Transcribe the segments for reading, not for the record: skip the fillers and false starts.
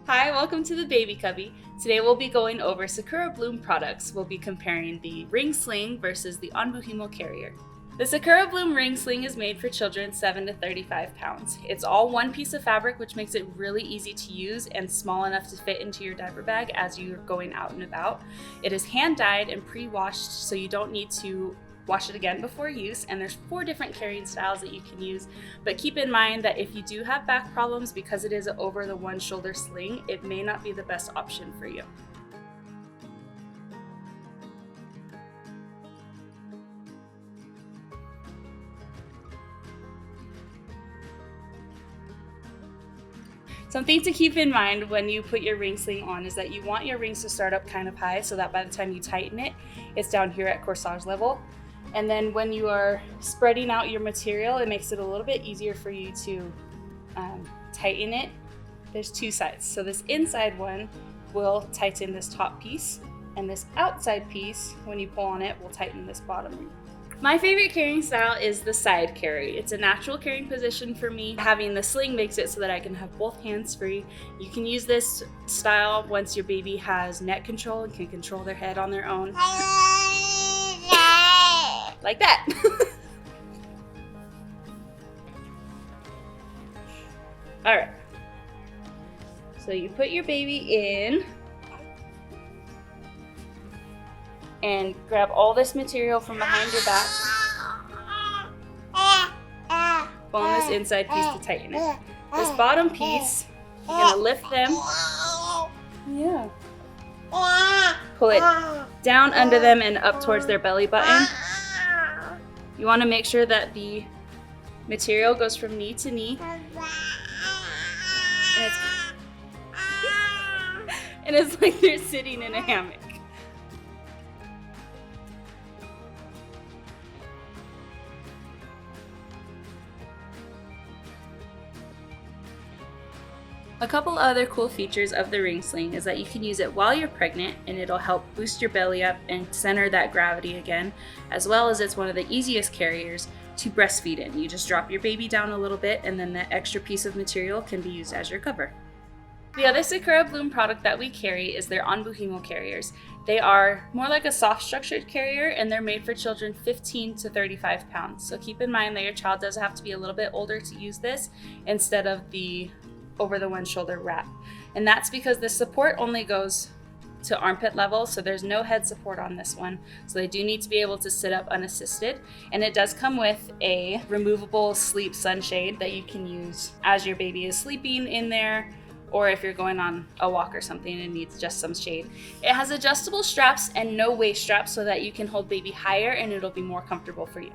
Hi, welcome to the Baby Cubby. Today we'll be going over Sakura Bloom products. We'll be comparing the ring sling versus the Onbuhimo carrier. The Sakura Bloom ring sling is made for children 7 to 35 pounds. It's all one piece of fabric, which makes it really easy to use and small enough to fit into your diaper bag as you're going out and about. It is hand dyed and pre-washed, so you don't need to wash it again before use, and there's 4 different carrying styles that you can use. But keep in mind that if you do have back problems, because it is over the one shoulder sling, it may not be the best option for you. Something to keep in mind when you put your ring sling on is that you want your rings to start up kind of high so that by the time you tighten it, it's down here at corsage level. And then when you are spreading out your material, it makes it a little bit easier for you to tighten it. There's 2 sides. So this inside one will tighten this top piece, and this outside piece, when you pull on it, will tighten this bottom ring. My favorite carrying style is the side carry. It's a natural carrying position for me. Having the sling makes it so that I can have both hands free. You can use this style once your baby has neck control and can control their head on their own. Like that. All right. So you put your baby in and grab all this material from behind your back. Pull on this inside piece to tighten it. This bottom piece, you're gonna lift them. Yeah. Pull it down under them and up towards their belly button. You want to make sure that the material goes from knee to knee. And it's like they're sitting in a hammock. A couple other cool features of the ring sling is that you can use it while you're pregnant, and it'll help boost your belly up and center that gravity again, as well as it's one of the easiest carriers to breastfeed in. You just drop your baby down a little bit, and then that extra piece of material can be used as your cover. The other Sakura Bloom product that we carry is their Onbuhimo carriers. They are more like a soft structured carrier, and they're made for children 15 to 35 pounds. So keep in mind that your child does have to be a little bit older to use this instead of the over the one shoulder wrap. And that's because the support only goes to armpit level, so there's no head support on this one. So they do need to be able to sit up unassisted. And it does come with a removable sleep sunshade that you can use as your baby is sleeping in there, or if you're going on a walk or something and needs just some shade. It has adjustable straps and no waist straps so that you can hold baby higher and it'll be more comfortable for you.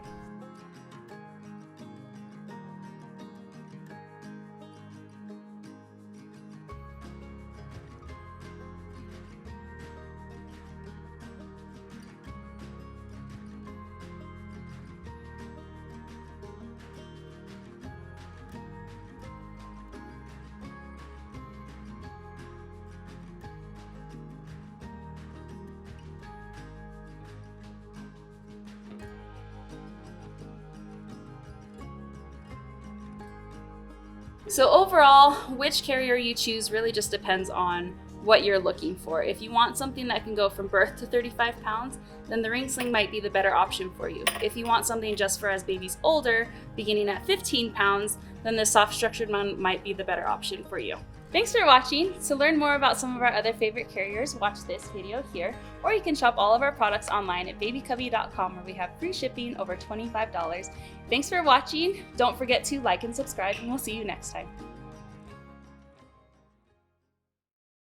So overall, which carrier you choose really just depends on what you're looking for. If you want something that can go from birth to 35 pounds, then the ring sling might be the better option for you. If you want something just for as baby's older, beginning at 15 pounds, then the soft structured one might be the better option for you. Thanks for watching. To learn more about some of our other favorite carriers, watch this video here, or you can shop all of our products online at babycubby.com, where we have free shipping over $25. Thanks for watching. Don't forget to like and subscribe, and we'll see you next time.